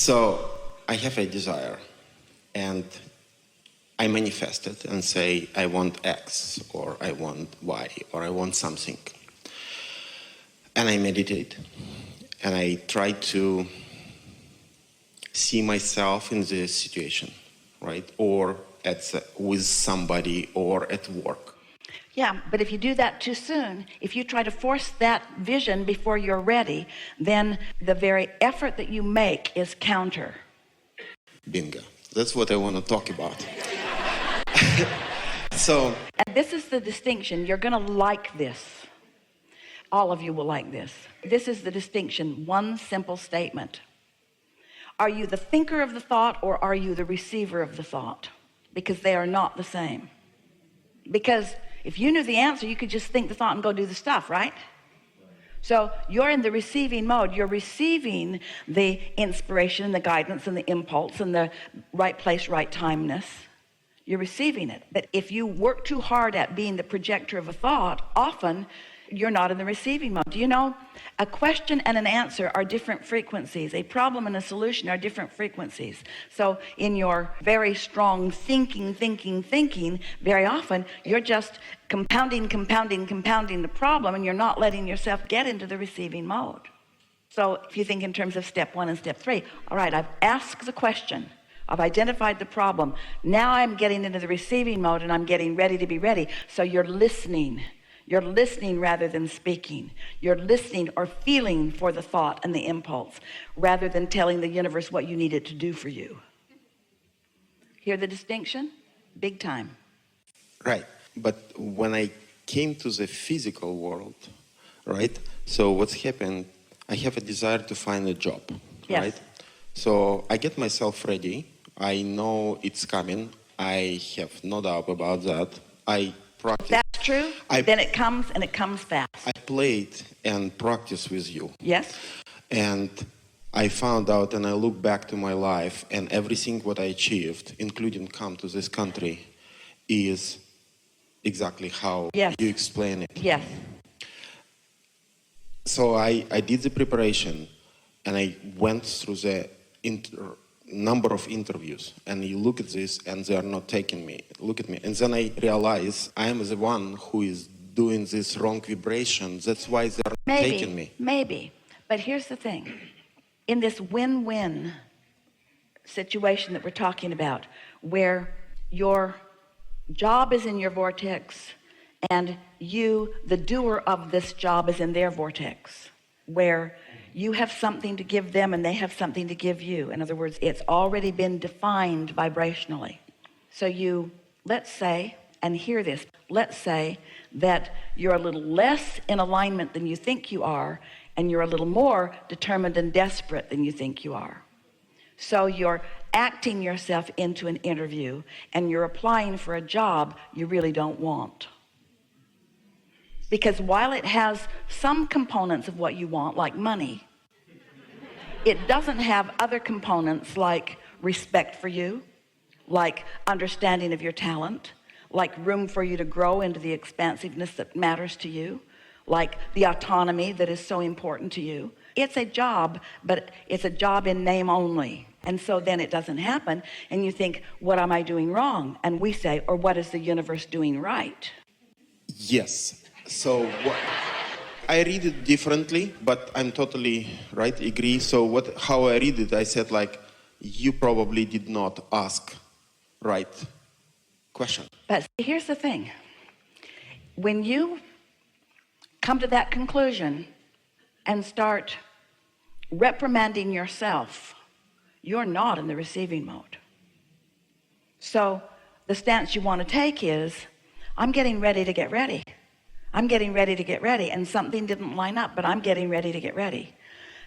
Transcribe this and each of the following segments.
So I have a desire, and I manifest it and say, I want X, or I want Y, or I want something. And I meditate, and I try to see myself in this situation, right? Or with somebody, or at work. Yeah, but if you do that too soon, if you try to force that vision before you're ready, then the very effort that you make is counter. Bingo. That's what I want to talk about. And this is the distinction. You're going to like this. All of you will like this. This is the distinction. One simple statement. Are you the thinker of the thought, or are you the receiver of the thought? Because they are not the same. Because if you knew the answer, you could just think the thought and go do the stuff, right? So you're in the receiving mode. You're receiving the inspiration and the guidance and the impulse and the right place, right timeness. You're receiving it. But if you work too hard at being the projector of a thought, often you're not in the receiving mode. Do you know, a question and an answer are different frequencies. A problem and a solution are different frequencies. So in your very strong thinking, very often you're just compounding the problem, and you're not letting yourself get into the receiving mode. So if you think in terms of step 1 and step 3, all right, I've asked the question, I've identified the problem, now I'm getting into the receiving mode, and I'm getting ready to be ready. So you're listening rather than speaking. You're listening or feeling for the thought and the impulse rather than telling the universe what you need it to do for you. Hear the distinction? Big time. Right. But when I came to the physical world, right? So what's happened, I have a desire to find a job, yes. Right? So I get myself ready. I know it's coming. I have no doubt about that. I practice. That's true. Then it comes, and it comes fast. I played and practiced with you. Yes. And I found out, and I look back to my life, and everything what I achieved, including come to this country, is exactly how yes. you explain it. Yes. So I did the preparation, and I went through the number of interviews, and you look at this, and they are not taking me. Look at me. And then I realize I am the one who is doing this wrong vibration. That's why they are not taking me. Maybe. But here's the thing. In this win-win situation that we're talking about, where your job is in your vortex, and you, the doer of this job, is in their vortex, where you have something to give them and they have something to give you. In other words, it's already been defined vibrationally. So you, let's say, and hear this, let's say that you're a little less in alignment than you think you are, and you're a little more determined and desperate than you think you are. So you're acting yourself into an interview, and you're applying for a job you really don't want. Because while it has some components of what you want, like money, it doesn't have other components like respect for you, like understanding of your talent, like room for you to grow into the expansiveness that matters to you, like the autonomy that is so important to you. It's a job, but it's a job in name only. And so then it doesn't happen, and you think, what am I doing wrong? And we say, or what is the universe doing right? Yes. So I read it differently, but I'm totally right, agree. So how I read it, I said, like, you probably did not ask right question. But here's the thing. When you come to that conclusion and start reprimanding yourself, you're not in the receiving mode. So the stance you want to take is, I'm getting ready to get ready. I'm getting ready to get ready, and something didn't line up, but I'm getting ready to get ready.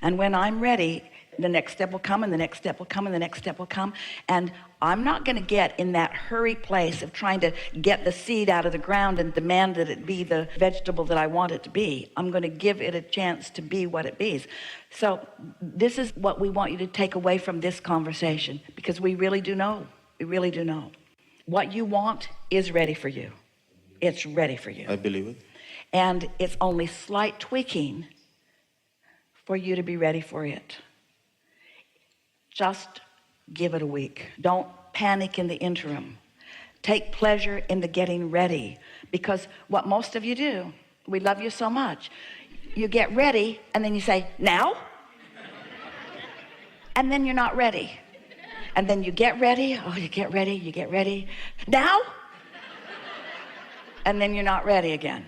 And when I'm ready, the next step will come, and the next step will come, and the next step will come. And I'm not going to get in that hurry place of trying to get the seed out of the ground and demand that it be the vegetable that I want it to be. I'm going to give it a chance to be what it is. So this is what we want you to take away from this conversation, because we really do know. We really do know. What you want is ready for you. It's ready for you. I believe it. And it's only slight tweaking for you to be ready for it. Just give it a week. Don't panic in the interim. Take pleasure in the getting ready, because what most of you do, we love you so much. You get ready and then you say, now? And then you're not ready. And then you get ready. Oh, you get ready. Now? And then you're not ready again.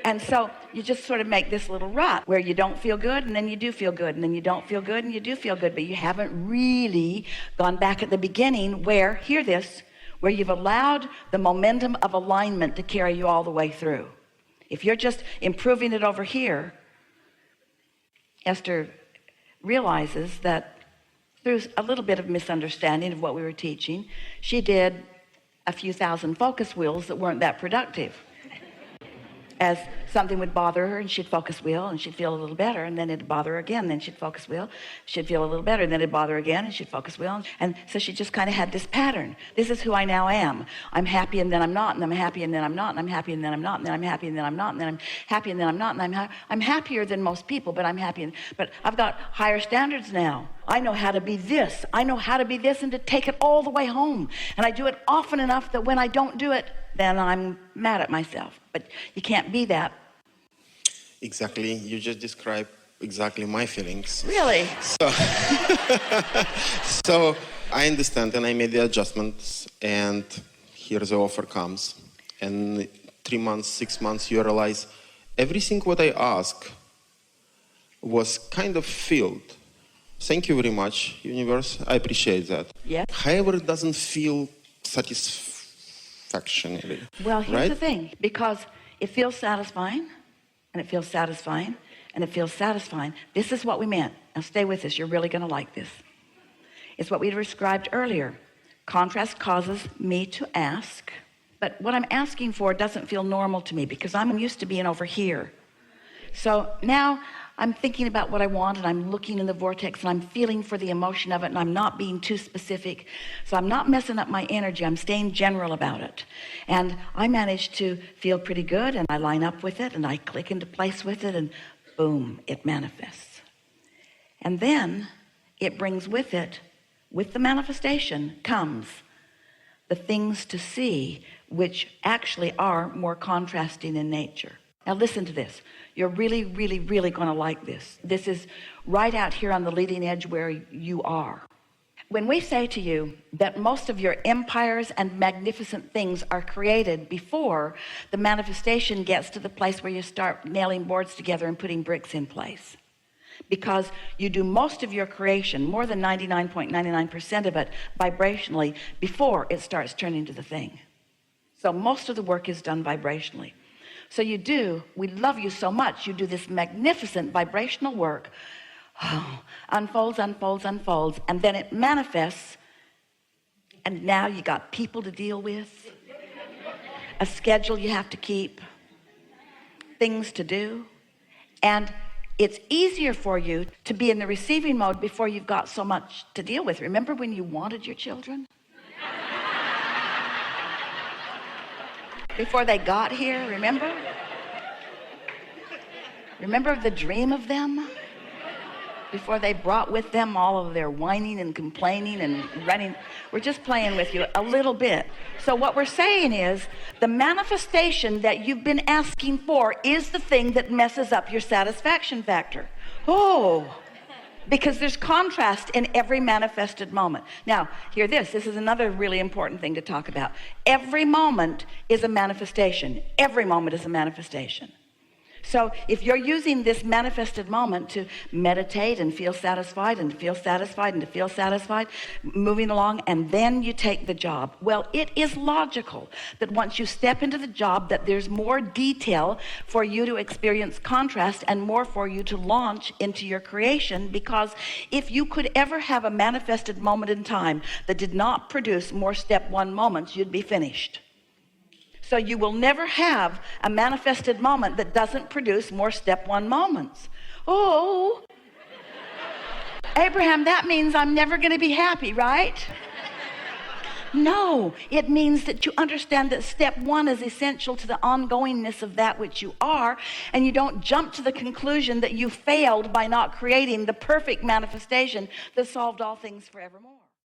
And so you just sort of make this little rut where you don't feel good and then you do feel good and then you don't feel good and you do feel good, but you haven't really gone back at the beginning where, hear this, where you've allowed the momentum of alignment to carry you all the way through. If you're just improving it over here, Esther realizes that through a little bit of misunderstanding of what we were teaching, she did a few thousand focus wheels that weren't that productive. As something would bother her and she'd focus wheel and she'd feel a little better, and then it'd bother her again, then she'd focus wheel, she'd feel a little better, and then it'd bother her again and she'd focus wheel, and so she just kind of had this pattern. This is who I now am. I'm happy and then I'm not, and I'm happy and then I'm not, and I'm happy and then I'm not, and then I'm happy and then I'm not, and then I'm happy and then I'm not, and I'm happier than most people, but I'm happy, but I've got higher standards now. I know how to be this. I know how to be this and to take it all the way home, and I do it often enough that when I don't do it, then I'm mad at myself. But you can't be that. Exactly. You just described exactly my feelings. Really? So I understand, and I made the adjustments, and here the offer comes. And 3 months, 6 months, you realize everything what I ask was kind of filled. Thank you very much, universe. I appreciate that. Yeah. However, it doesn't feel satisfactory. Well, here's right? the thing, because it feels satisfying, and it feels satisfying, and it feels satisfying. This is what we meant. Now stay with us. You're really going to like this. It's what we described earlier. Contrast causes me to ask, but what I'm asking for doesn't feel normal to me because I'm used to being over here. So now I'm thinking about what I want, and I'm looking in the vortex, and I'm feeling for the emotion of it, and I'm not being too specific. So I'm not messing up my energy. I'm staying general about it. And I manage to feel pretty good, and I line up with it, and I click into place with it, and boom, it manifests. And then it brings with it, with the manifestation comes the things to see, which actually are more contrasting in nature. Now listen to this. You're really, really, really going to like this. This is right out here on the leading edge where you are. When we say to you that most of your empires and magnificent things are created before the manifestation gets to the place where you start nailing boards together and putting bricks in place, because you do most of your creation, more than 99.99% of it, vibrationally before it starts turning to the thing. So most of the work is done vibrationally. So you do, we love you so much, you do this magnificent vibrational work, unfolds, and then it manifests, and now you got people to deal with, a schedule you have to keep, things to do, and it's easier for you to be in the receiving mode before you've got so much to deal with. Remember when you wanted your children? Before they got here, remember? Remember the dream of them? Before they brought with them all of their whining and complaining and running. We're just playing with you a little bit. So what we're saying is the manifestation that you've been asking for is the thing that messes up your satisfaction factor. Oh, because there's contrast in every manifested moment. Now, hear this. This is another really important thing to talk about. Every moment is a manifestation. Every moment is a manifestation. So if you're using this manifested moment to meditate and feel satisfied and to feel satisfied and to feel satisfied, moving along, and then you take the job, well, it is logical that once you step into the job that there's more detail for you to experience contrast and more for you to launch into your creation, because if you could ever have a manifested moment in time that did not produce more step one moments, you'd be finished. So you will never have a manifested moment that doesn't produce more step one moments. Oh, Abraham, that means I'm never going to be happy, right? No, it means that you understand that step one is essential to the ongoingness of that which you are, and you don't jump to the conclusion that you failed by not creating the perfect manifestation that solved all things forevermore.